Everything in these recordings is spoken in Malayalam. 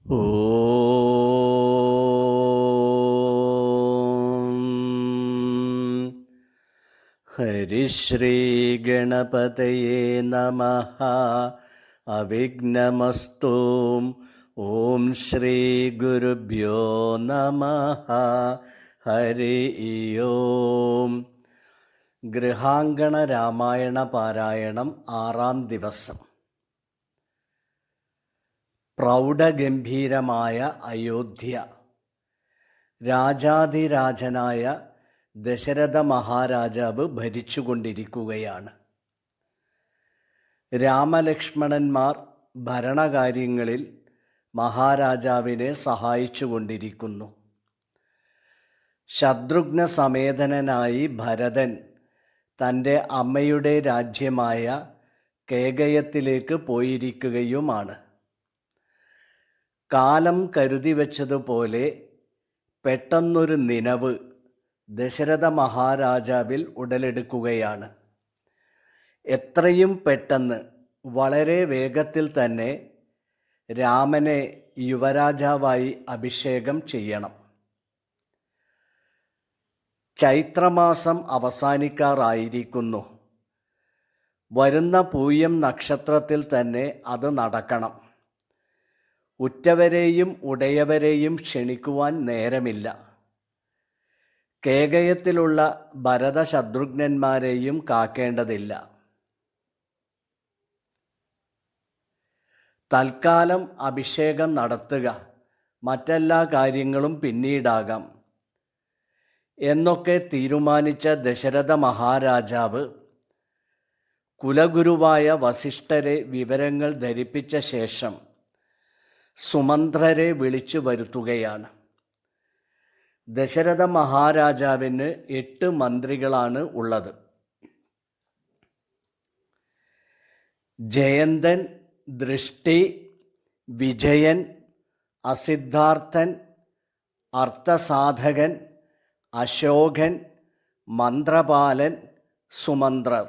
ഓം ഹരിശ്രീ ഗണപതയേ നമഃ. അവിഘ്നമസ്തു. ഓം ശ്രീ ഗുരുഭ്യോ നമഃ. ഹരി ഓം. ഗൃഹാങ്കണ രാമായണ പാരായണം 6-ാം ദിവസം. പ്രൗഢഗംഭീരമായ അയോധ്യ. രാജാധിരാജനായ ദശരഥ മഹാരാജാവ് ഭരിച്ചുകൊണ്ടിരിക്കുകയാണ്. രാമലക്ഷ്മണന്മാർ ഭരണകാര്യങ്ങളിൽ മഹാരാജാവിനെ സഹായിച്ചുകൊണ്ടിരിക്കുന്നു. ശത്രുഘ്ന സമേതനായി ഭരതൻ തൻ്റെ അമ്മയുടെ രാജ്യമായ കേകയത്തിലേക്ക് പോയിരിക്കുകയുമാണ്. കാലം കരുതി വച്ചതുപോലെ പെട്ടെന്നൊരു നിനവ് ദശരഥ മഹാരാജാവിൽ ഉടലെടുക്കുകയാണ്. എത്രയും പെട്ടെന്ന്, വളരെ വേഗത്തിൽ തന്നെ രാമനെ യുവരാജാവായി അഭിഷേകം ചെയ്യണം. ചൈത്രമാസം അവസാനിക്കാറായിരിക്കുന്നു. വരുന്ന പൂയം നക്ഷത്രത്തിൽ തന്നെ അത് നടക്കണം. ഉറ്റവരെയും ഉടയവരെയും ക്ഷണിക്കുവാൻ നേരമില്ല. കേകയത്തിലുള്ള ഭരത ശത്രുഘ്നന്മാരെയും കാക്കേണ്ടതില്ല. തൽക്കാലം അഭിഷേകം നടത്തുക, മറ്റെല്ലാ കാര്യങ്ങളും പിന്നീടാകാം എന്നൊക്കെ തീരുമാനിച്ച ദശരഥ മഹാരാജാവ് കുലഗുരുവായ വസിഷ്ഠരെ വിവരങ്ങൾ ധരിപ്പിച്ച ശേഷം സുമന്ത്രരെ വിളിച്ചു വരുത്തുകയാണ്. ദശരഥ മഹാരാജാവിന് 8 മന്ത്രികളാണ് ഉള്ളത്. ജയന്തൻ, ദൃഷ്ടി, വിജയൻ, അസിദ്ധാർത്ഥൻ, അർത്ഥസാധകൻ, അശോകൻ, മന്ത്രപാലൻ, സുമന്ത്രർ.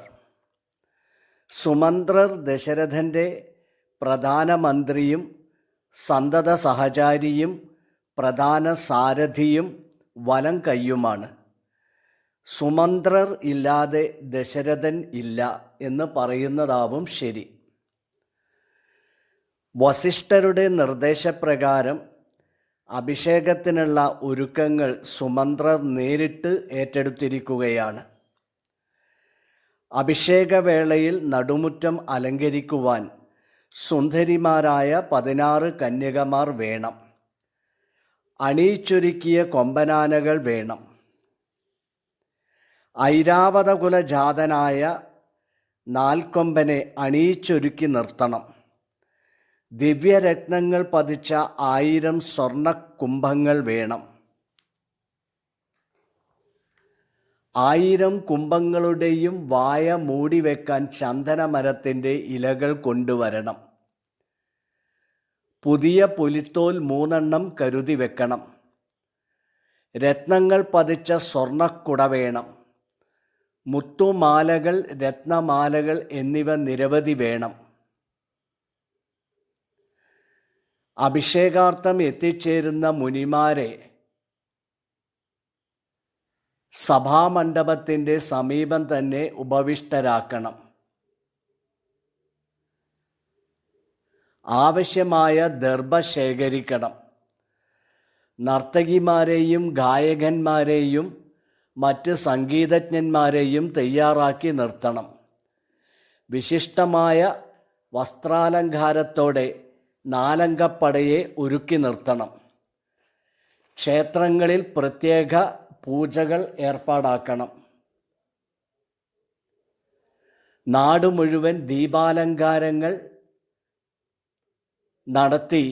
സുമന്ത്രർ ദശരഥൻ്റെ പ്രധാനമന്ത്രിയും സന്തത സഹചാരിയും പ്രധാന സാരഥിയും വലം കയ്യുമാണ്. സുമന്ത്രർ ഇല്ലാതെ ദശരഥൻ ഇല്ല എന്ന് പറയുന്നതാവും ശരി. വസിഷ്ഠരുടെ നിർദ്ദേശപ്രകാരം അഭിഷേകത്തിനുള്ള ഒരുക്കങ്ങൾ സുമന്ത്രർ നേരിട്ട് ഏറ്റെടുത്തിരിക്കുകയാണ്. അഭിഷേകവേളയിൽ നടുമുറ്റം അലങ്കരിക്കുവാൻ സുന്ദരിമാരായ 16 കന്യകമാർ വേണം. അണിയിച്ചൊരുക്കിയ കൊമ്പനാനകൾ വേണം. ഐരാവതകുലജാതനായ നാൽക്കൊമ്പനെ അണിയിച്ചൊരുക്കി നിർത്തണം. ദിവ്യരത്നങ്ങൾ പതിച്ച 1000 സ്വർണ്ണ കുംഭങ്ങൾ വേണം. 1000 കുംഭങ്ങളുടെയും വായ മൂടിവെക്കാൻ ചന്ദനമരത്തിൻ്റെ ഇലകൾ കൊണ്ടുവരണം. പുതിയ പുലിത്തോൽ 3 കരുതി വെക്കണം. രത്നങ്ങൾ പതിച്ച സ്വർണ്ണക്കുട വേണം. മുത്തുമാലകൾ, രത്നമാലകൾ എന്നിവ നിരവധി വേണം. അഭിഷേകാർത്ഥം എത്തിച്ചേരുന്ന മുനിമാരെ സഭാമണ്ഡപത്തിൻ്റെ സമീപം തന്നെ ഉപവിഷ്ടരാക്കണം. ആവശ്യമായ ദർഭ ശേഖരിക്കണം. നർത്തകിമാരെയും ഗായകന്മാരെയും മറ്റ് സംഗീതജ്ഞന്മാരെയും തയ്യാറാക്കി നിർത്തണം. വിശിഷ്ടമായ വസ്ത്രാലങ്കാരത്തോടെ 4 അംഗപ്പടയെ ഒരുക്കി നിർത്തണം. ക്ഷേത്രങ്ങളിൽ പ്രത്യേക പൂജകൾ ഏർപ്പാടാക്കണം. നാട് മുഴുവൻ ദീപാലങ്കാരങ്ങൾ നടത്തി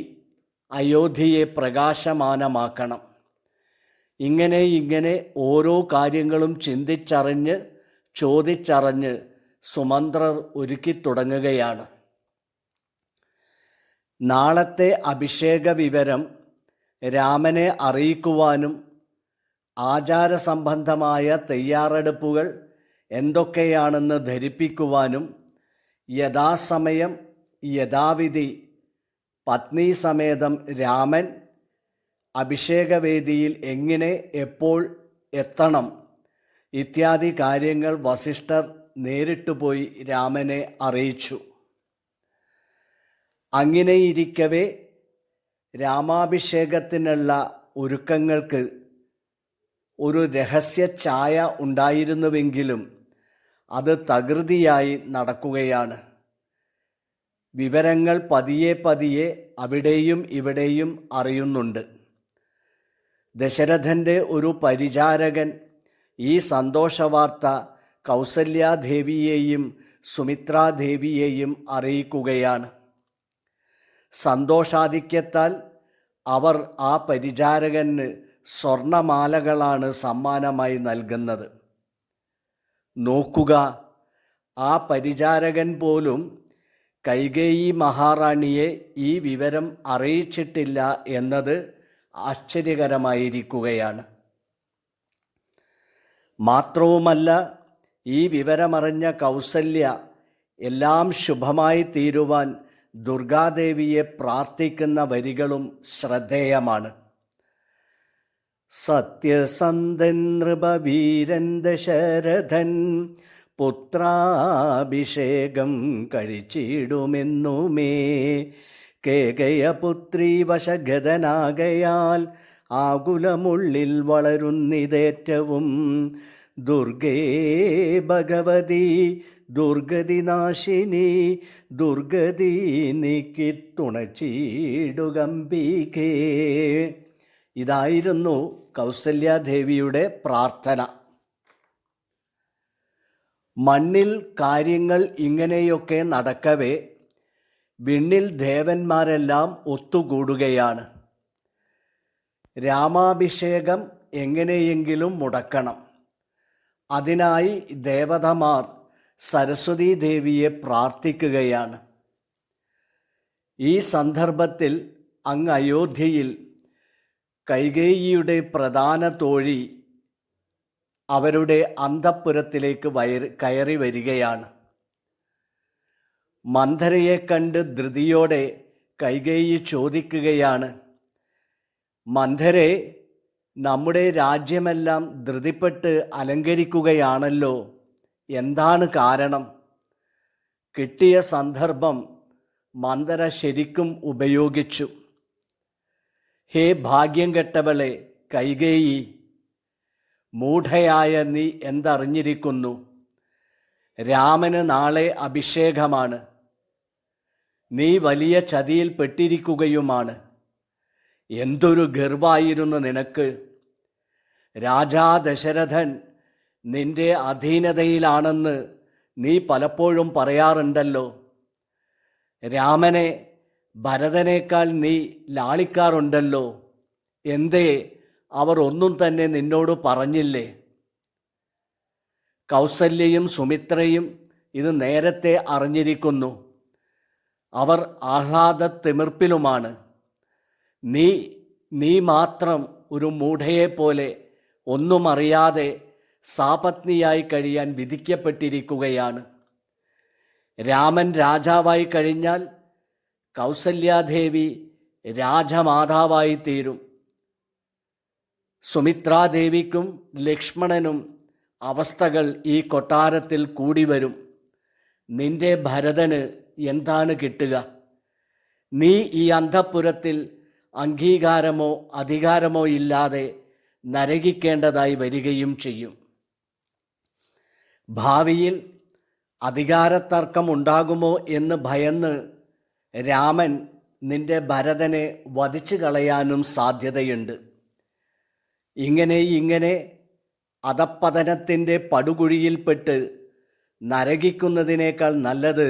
അയോധ്യയെ പ്രകാശമാനമാക്കണം. ഇങ്ങനെ ഓരോ കാര്യങ്ങളും ചിന്തിച്ചറിഞ്ഞ് ചോദിച്ചറിഞ്ഞ് സുമന്ത്രർ ഒരുക്കി തുടങ്ങുകയാണ്. നാളത്തെ അഭിഷേക വിവരം രാമനെ അറിയിക്കുവാനും ആചാരസംബന്ധമായ തയ്യാറെടുപ്പുകൾ എന്തൊക്കെയാണെന്ന് ധരിപ്പിക്കുവാനും യഥാസമയം യഥാവിധി പത്നി സമേതം രാമൻ അഭിഷേകവേദിയിൽ എങ്ങനെ എപ്പോൾ എത്തണം ഇത്യാദി കാര്യങ്ങൾ വസിഷ്ഠർ നേരിട്ട് പോയി രാമനെ അറിയിച്ചു. അങ്ങനെയിരിക്കവേ രാമാഭിഷേകത്തിനുള്ള ഒരുക്കങ്ങൾക്ക് ഒരു രഹസ്യ ഛായ ഉണ്ടായിരുന്നുവെങ്കിലും അത് തകൃതിയായി നടക്കുകയാണ്. വിവരങ്ങൾ പതിയെ പതിയെ അവിടെയും ഇവിടെയും അറിയുന്നുണ്ട്. ദശരഥൻ്റെ ഒരു പരിചാരകൻ ഈ സന്തോഷവാർത്ത കൗസല്യാദേവിയെയും സുമിത്രാദേവിയെയും അറിയിക്കുകയാണ്. സന്തോഷാധിക്യത്താൽ അവർ ആ പരിചാരകന് സ്വർണമാലകളാണ് സമ്മാനമായി നൽകുന്നത്. നോക്കുക, ആ പരിചാരകൻ പോലും കൈകേയി മഹാറാണിയെ ഈ വിവരം അറിയിച്ചിട്ടില്ല എന്നത് ആശ്ചര്യകരമായിരിക്കുകയാണ്. മാത്രവുമല്ല, ഈ വിവരമറിഞ്ഞ കൗസല്യ എല്ലാം ശുഭമായി തീരുവാൻ ദുർഗാദേവിയെ പ്രാർത്ഥിക്കുന്ന വരികളും ശ്രദ്ധേയമാണ്. സത്യസന്ധൻ നൃപവീരൻ ദശരഥൻ പുത്രാഭിഷേകം കഴിച്ചിടുമെന്നുമേ കേകയപുത്രി വശഗതനാകയാൽ ആകുലമുള്ളിൽ വളരുന്നിതേറ്റവും ദുർഗേ ഭഗവതി ദുർഗതിനാശിനി ദുർഗതി നീക്കി തുണച്ചിടുകമ്പികേ. ഇതായിരുന്നു കൗസല്യാദേവിയുടെ പ്രാർത്ഥന. മണ്ണിൽ കാര്യങ്ങൾ ഇങ്ങനെയൊക്കെ നടക്കവേ വിണ്ണിൽ ദേവന്മാരെല്ലാം ഒത്തുകൂടുകയാണ്. രാമാഭിഷേകം എങ്ങനെയെങ്കിലും മുടക്കണം. അതിനായി ദേവതമാർ സരസ്വതീ ദേവിയെ പ്രാർത്ഥിക്കുകയാണ്. ഈ സന്ദർഭത്തിൽ അങ്ങ് അയോധ്യയിൽ കൈകേയിയുടെ പ്രധാന തോഴി അവരുടെ അന്തഃപുരത്തിലേക്ക് കയറി വരികയാണ്. മന്ധരയെ കണ്ട് ധൃതിയോടെ കൈകേയി ചോദിക്കുകയാണ്, മന്ധരെ, നമ്മുടെ രാജ്യമെല്ലാം ധൃതിപ്പെട്ട് അലങ്കരിക്കുകയാണല്ലോ, എന്താണ് കാരണം? കിട്ടിയ സന്ദർഭം മന്ധര ശരിക്കും ഉപയോഗിച്ചു. ഹേ ഭാഗ്യം കെട്ടവളെ കൈകേയി, മൂഢയായ നീ എന്തറിഞ്ഞിരിക്കുന്നു? രാമന് നാളെ അഭിഷേകമാണ്. നീ വലിയ ചതിയിൽ പെട്ടിരിക്കുകയുമാണ്. എന്തൊരു ഗർവായിരുന്നു നിനക്ക്! രാജാ ദശരഥൻ നിന്റെ അധീനതയിലാണെന്ന് നീ പലപ്പോഴും പറയാറുണ്ടല്ലോ. രാമനെ ഭരതനേക്കാൾ നീ ലാളിക്കാറുണ്ടല്ലോ. എന്തേ അവർ ഒന്നും തന്നെ നിന്നോട് പറഞ്ഞില്ലേ? കൗസല്യയും സുമിത്രയും ഇത് നേരത്തെ അറിഞ്ഞിരിക്കുന്നു. അവർ ആഹ്ലാദത്തിമിർപ്പിലുമാണ്. നീ മാത്രം ഒരു മൂഢയെപ്പോലെ ഒന്നും അറിയാതെ സാപത്നിയായി കഴിയാൻ വിധിക്കപ്പെട്ടിരിക്കുകയാണ്. രാമൻ രാജാവായി കഴിഞ്ഞാൽ കൗസല്യാദേവി രാജമാതാവായി തീരും. സുമിത്രാദേവിക്കും ലക്ഷ്മണനും അവസ്ഥകൾ ഈ കൊട്ടാരത്തിൽ കൂടി വരും. നിന്റെ ഭരതന് എന്താണ് കിട്ടുക? നീ ഈ അന്തഃപുരത്തിൽ അംഗീകാരമോ അധികാരമോ ഇല്ലാതെ നരകിക്കേണ്ടതായി വരികയും ചെയ്യും. ഭാവിയിൽ അധികാരത്തർക്കമുണ്ടാകുമോ എന്ന് ഭയന്ന് രാമൻ നിന്റെ ഭരതനെ വധിച്ചു കളയാനും സാധ്യതയുണ്ട്. ഇങ്ങനെ അധപ്പതനത്തിൻ്റെ പടുകുഴിയിൽപ്പെട്ട് നരകിക്കുന്നതിനേക്കാൾ നല്ലത്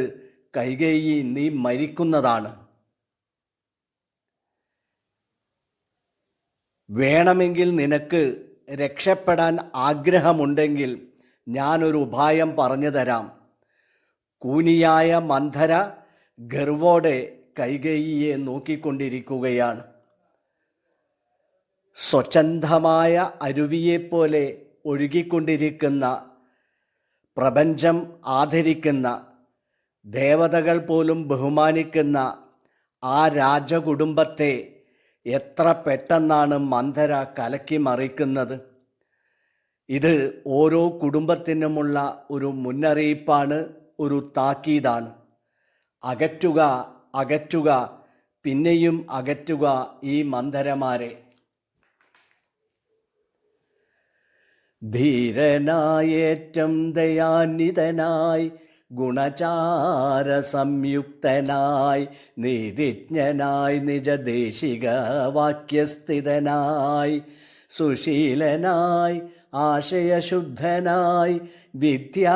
കൈകേയി നീ മരിക്കുന്നതാണ്. വേണമെങ്കിൽ നിനക്ക് രക്ഷപ്പെടാൻ ആഗ്രഹമുണ്ടെങ്കിൽ ഞാനൊരു ഉപായം പറഞ്ഞു തരാം. കൂനിയായ മന്ധര ഗർവോടെ കൈകേയിയെ നോക്കിക്കൊണ്ടിരിക്കുകയാണ്. സ്വച്ഛന്തമായ അരുവിയെപ്പോലെ ഒഴുകിക്കൊണ്ടിരിക്കുന്ന, പ്രപഞ്ചം ആദരിക്കുന്ന, ദേവതകൾ പോലും ബഹുമാനിക്കുന്ന ആ രാജകുടുംബത്തെ എത്ര പെട്ടെന്നാണ് മന്ധര കലക്കി മറിക്കുന്നത്. ഇത് ഓരോ കുടുംബത്തിനുമുള്ള ഒരു മുന്നറിയിപ്പാണ്, ഒരു താക്കീതാണ്. അകറ്റുക, അകറ്റുക, പിന്നെയും അകറ്റുക ഈ മന്ധരമാരെ. ധീരനായേറ്റം ദയാനിതനായി ഗുണചാര സംയുക്തനായി നീതിജ്ഞനായി നിജദേശിക വാക്യസ്ഥിതനായി സുശീലനായി ആശയശുദ്ധനായി വിദ്യാനിരതനായി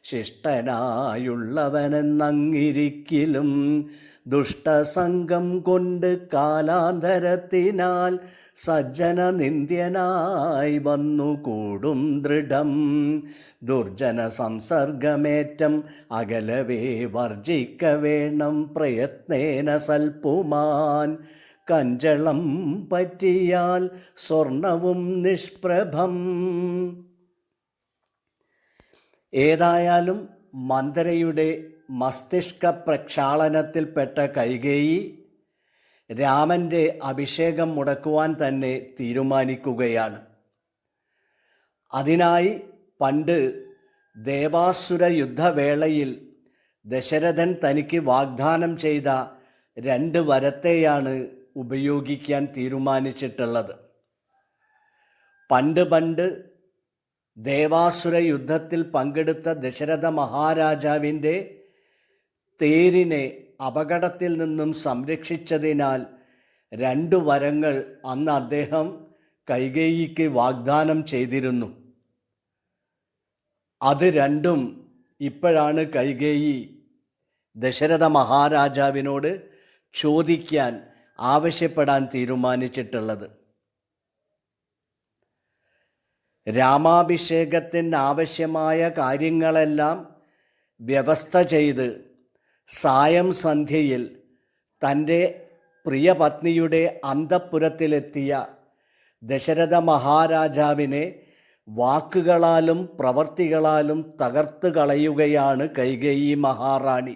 ശിഷ്ടനായുള്ളവനെന്നങ്ങിരിക്കിലും ദുഷ്ടസംഗം കൊണ്ട് കാലാന്തരത്തിനാൽ സജ്ജന നിന്ദ്യനായി വന്നുകൂടും ദൃഢം ദുർജന സംസർഗമേറ്റം അകലവേ വർജിക്ക വേണം പ്രയത്നേന സൽപുമാൻ കഞ്ചളം പറ്റിയാൽ സ്വർണവും നിഷ്പ്രഭം. ഏതായാലും മന്ധരയുടെ മസ്തിഷ്ക പ്രക്ഷാളനത്തിൽപ്പെട്ട കൈകേയി രാമൻ്റെ അഭിഷേകം മുടക്കുവാൻ തന്നെ തീരുമാനിക്കുകയാണ്. അതിനായി പണ്ട് ദേവാസുര യുദ്ധവേളയിൽ ദശരഥൻ തനിക്ക് വാഗ്ദാനം ചെയ്ത 2 വരത്തെയാണ് ഉപയോഗിക്കാൻ തീരുമാനിച്ചിട്ടുള്ളത്. പണ്ട് ദേവാസുര യുദ്ധത്തിൽ പങ്കെടുത്ത ദശരഥ മഹാരാജാവിൻ്റെ തേരിനെ അപകടത്തിൽ നിന്നും സംരക്ഷിച്ചതിനാൽ 2 വരങ്ങൾ അന്ന് അദ്ദേഹം കൈകേയിക്ക് വാഗ്ദാനം ചെയ്തിരുന്നു. അത് രണ്ടും ഇപ്പോഴാണ് കൈകേയി ദശരഥ മഹാരാജാവിനോട് ചോദിക്കാൻ, ആവശ്യപ്പെടാൻ തീരുമാനിച്ചിട്ടുള്ളത്. രാമാഭിഷേകത്തിന് ആവശ്യമായ കാര്യങ്ങളെല്ലാം വ്യവസ്ഥ ചെയ്ത് സായം സന്ധ്യയിൽ തൻ്റെ പ്രിയപത്നിയുടെ അന്തഃപുരത്തിലെത്തിയ ദശരഥ മഹാരാജാവിനെ വാക്കുകളാലും പ്രവർത്തികളാലും തകർത്ത് കളയുകയാണ് കൈകേയി മഹാറാണി.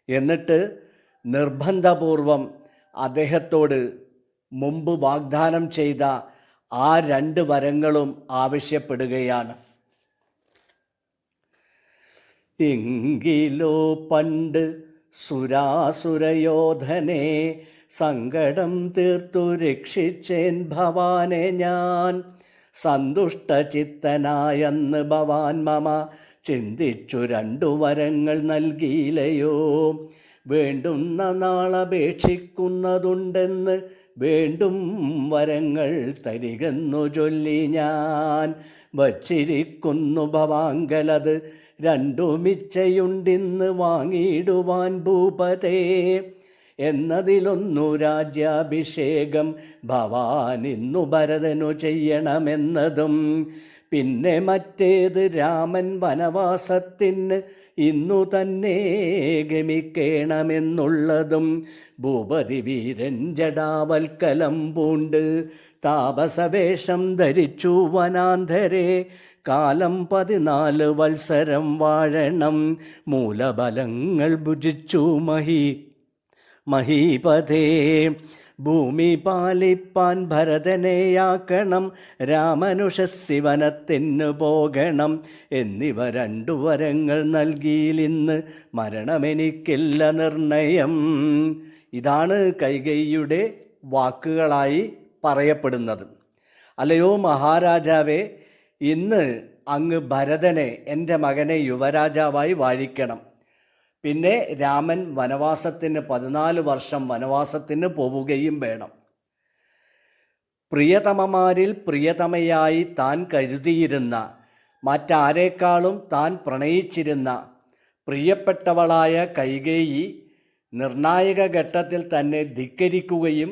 എന്നിട്ട് നിർബന്ധപൂർവം അദ്ദേഹത്തോട് മുമ്പ് വാഗ്ദാനം ചെയ്ത ആ 2 വരങ്ങളും ആവശ്യപ്പെടുകയാണ്. എങ്കിലോ പണ്ട് സുരാസുരയോധനെ സങ്കടം തീർത്തു രക്ഷിച്ചേൻ ഭവാനെ ഞാൻ സന്തുഷ്ടചിത്തനായെന്ന് ഭവാൻ മമ ചിന്തിച്ചു 2 വരങ്ങൾ നൽകിയില്ലയോ വേണ്ടുന്ന നാളപേക്ഷിക്കുന്നതുണ്ടെന്ന് വേണ്ടും വരങ്ങൾ തരികെന്നു ചൊല്ലി ഞാൻ വച്ചിരിക്കുന്നു ഭവാങ്കലത് 2 മിച്ചയുണ്ടിന്ന് വാങ്ങിയിടുവാൻ ഭൂപതേ എന്നതിലൊന്നു രാജ്യാഭിഷേകം ഭവാൻ ഇന്നു ഭരതനു ചെയ്യണമെന്നതും പിന്നെ മറ്റേത് രാമൻ വനവാസത്തിന് ഇന്നു തന്നെ ഗമിക്കണമെന്നുള്ളതും ഭൂപതി വീരൻ ജടാവൽക്കലം പൂണ്ട് താപസവേഷം ധരിച്ചു വനാന്തരെ കാലം 14 വത്സരം വാഴണം മൂലബലങ്ങൾ ഭുജിച്ചു മഹീപതേ ഭൂമി പാലിപ്പാൻ ഭരതനെയാക്കണം രാമനുഷസ്സി വനത്തിന് പോകണം എന്നിവ 2 വരങ്ങൾ നൽകിയിലിന്ന് മരണമെനിക്കില്ല നിർണയം. ഇതാണ് കൈകേയിയുടെ വാക്കുകളായി പറയപ്പെടുന്നത്. അല്ലയോ മഹാരാജാവേ, ഇന്ന് അങ്ങ് ഭരതനെ, എൻ്റെ മകനെ യുവരാജാവായി വാഴിക്കണം. പിന്നെ രാമൻ വനവാസത്തിന് 14 വർഷം വനവാസത്തിന് പോവുകയും വേണം. പ്രിയതമമാരിൽ പ്രിയതമയായി താൻ കരുതിയിരുന്ന, മറ്റാരേക്കാളും താൻ പ്രണയിച്ചിരുന്ന പ്രിയപ്പെട്ടവളായ കൈകേയി നിർണായക ഘട്ടത്തിൽ തന്നെ ധിക്കരിക്കുകയും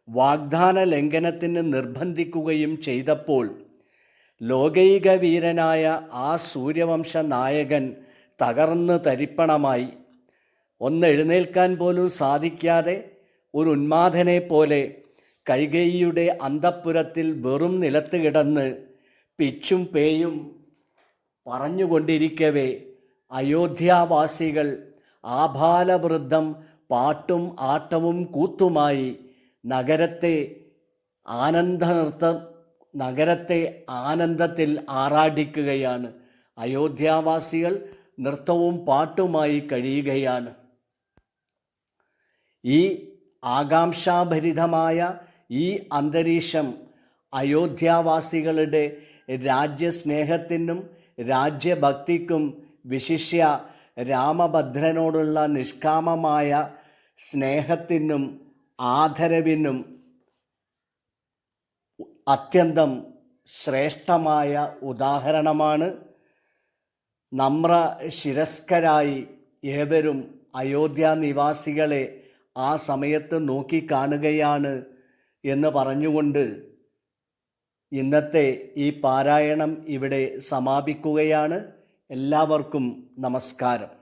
വാഗ്ദാന ലംഘനത്തിന് നിർബന്ധിക്കുകയും ചെയ്തപ്പോൾ ലോകൈക വീരനായ ആ സൂര്യവംശ നായകൻ തകർന്ന് തരിപ്പണമായി. എഴുന്നേൽക്കാൻ പോലും സാധിക്കാതെ ഒരു ഉന്മാദനെ പോലെ കൈകേയിയുടെ അന്തഃപുരത്തിൽ വെറും നിലത്ത് കിടന്ന് പിച്ചും പേയും പറഞ്ഞുകൊണ്ടിരിക്കവേ അയോധ്യാവാസികൾ ആഭാലവൃദ്ധം പാട്ടും ആട്ടവും കൂത്തുമായി നഗരത്തെ ആനന്ദത്തിൽ ആറാടിക്കുകയാണ്. അയോധ്യാവാസികൾ നൃത്തവും പാട്ടുമായി കഴിയുകയാണ്. ഈ ആകാംക്ഷാഭരിതമായ ഈ അന്തരീക്ഷം അയോധ്യാവാസികളുടെ രാജ്യസ്നേഹത്തിനും രാജ്യഭക്തിക്കും വിശിഷ്യ രാമഭദ്രനോടുള്ള നിഷ്കാമമായ സ്നേഹത്തിനും ആദരവിനും അത്യന്തം ശ്രേഷ്ഠമായ ഉദാഹരണമാണ്. നമ്രശിരസ്കരായി ഏവരും അയോധ്യ നിവാസികളെ ആ സമയത്ത് നോക്കിക്കാണുകയാണ് എന്ന് പറഞ്ഞുകൊണ്ട് ഇന്നത്തെ ഈ പാരായണം ഇവിടെ സമാപിക്കുകയാണ്. എല്ലാവർക്കും നമസ്കാരം.